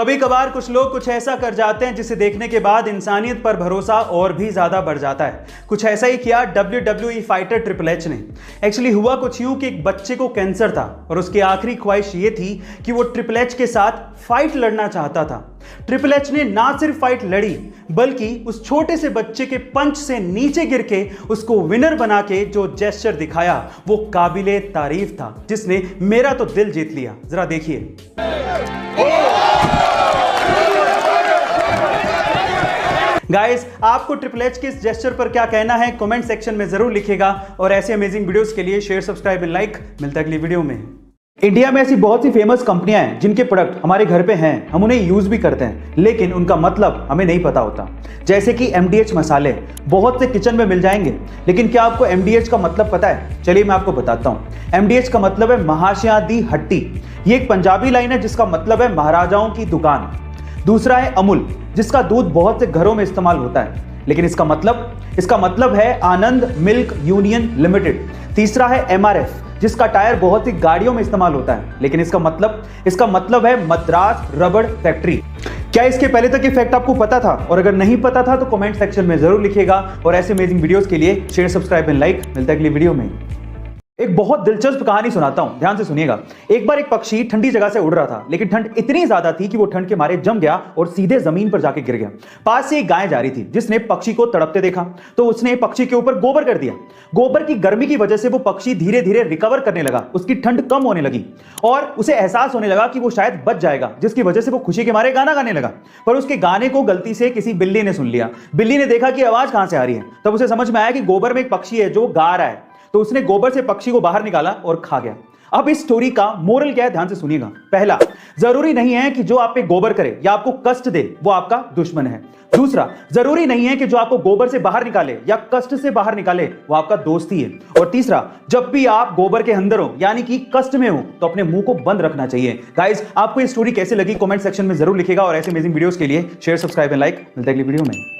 कभी कभार कुछ लोग कुछ ऐसा कर जाते हैं जिसे देखने के बाद इंसानियत पर भरोसा और भी ज्यादा बढ़ जाता है। कुछ ऐसा ही किया WWE फाइटर ट्रिपल एच ने। एक्चुअली हुआ कुछ यूं कि एक बच्चे को कैंसर था और उसकी आखिरी ख्वाहिश ये थी कि वो ट्रिपल एच के साथ फाइट लड़ना चाहता था। ट्रिपल एच ने ना सिर्फ फाइट लड़ी बल्कि उस छोटे से बच्चे के पंच से नीचे गिर के उसको विनर बना के जो जेस्चर दिखाया वो काबिले तारीफ था, जिसने मेरा तो दिल जीत लिया। जरा देखिए। गाइस, आपको ट्रिपल एच के इस जेस्चर पर क्या कहना है कमेंट सेक्शन में जरूर लिखिएगा और ऐसे अमेजिंग वीडियोस के लिए शेयर, सब्सक्राइब एंड लाइक। मिलता है अगली वीडियो में। इंडिया में ऐसी बहुत सी फेमस कंपनियां हैं जिनके प्रोडक्ट हमारे घर पे हैं, हम उन्हें यूज भी करते हैं, लेकिन उनका मतलब हमें नहीं पता होता। जैसे कि MDH मसाले बहुत से किचन में मिल जाएंगे, लेकिन क्या आपको MDH का मतलब पता है? चलिए मैं आपको बताता हूं। MDH का मतलब है महाशया दी हट्टी। ये एक पंजाबी लाइन है जिसका मतलब है महाराजाओं की दुकान। दूसरा है अमूल, जिसका दूध बहुत से घरों में इस्तेमाल होता है, लेकिन इसका मतलब है आनंद मिल्क यूनियन लिमिटेड। तीसरा है MRF, जिसका टायर बहुत सी गाड़ियों में इस्तेमाल होता है, लेकिन इसका मतलब है मद्रास रबड़ फैक्ट्री। क्या इसके पहले तक ये फैक्ट आपको पता था? और अगर नहीं पता था तो कमेंट सेक्शन में जरूर लिखिएगा और ऐसे अमेजिंग वीडियोस के लिए शेयर, सब्सक्राइब एंड लाइक। मिलता है अगली वीडियो में। एक बहुत दिलचस्प कहानी सुनाता हूं, ध्यान से सुनिएगा। एक बार एक पक्षी ठंडी जगह से उड़ रहा था, लेकिन ठंड इतनी ज्यादा थी कि वो ठंड के मारे जम गया और सीधे जमीन पर जाके गिर गया। पास से एक गाय जा रही थी, जिसने पक्षी को तड़पते देखा तो उसने पक्षी के ऊपर गोबर कर दिया। गोबर की गर्मी की वजह से वो पक्षी धीरे धीरे रिकवर करने लगा, उसकी ठंड कम होने लगी और उसे एहसास होने लगा कि वो शायद बच जाएगा, जिसकी वजह से वो खुशी के मारे गाना गाने लगा। पर उसके गाने को गलती से किसी बिल्ली ने सुन लिया। बिल्ली ने देखा कि आवाज कहां से आ रही है, तब उसे समझ में आया कि गोबर में एक पक्षी है जो गा रहा है, तो उसने गोबर से पक्षी को बाहर निकाला और खा गया। अब इस स्टोरी का मोरल क्या है, ध्यान से सुनिएगा। पहला, जरूरी नहीं है कि जो आप पे गोबर करे या आपको कष्ट दे वो आपका दुश्मन है। दूसरा, जरूरी नहीं है कि जो आपको गोबर से बाहर निकाले या कष्ट से बाहर निकाले वो आपका दोस्त ही है। और तीसरा, जब भी आप गोबर के अंदर हो यानी कि कष्ट में हो तो अपने मुंह को बंद रखना चाहिए। गाइस, आपको ये स्टोरी कैसे लगी कमेंट सेक्शन में जरूर लिखिएगा और ऐसे अमेजिंग वीडियोस के लिए शेयर, सब्सक्राइब एंड लाइक। मिलते हैं अगली वीडियो में।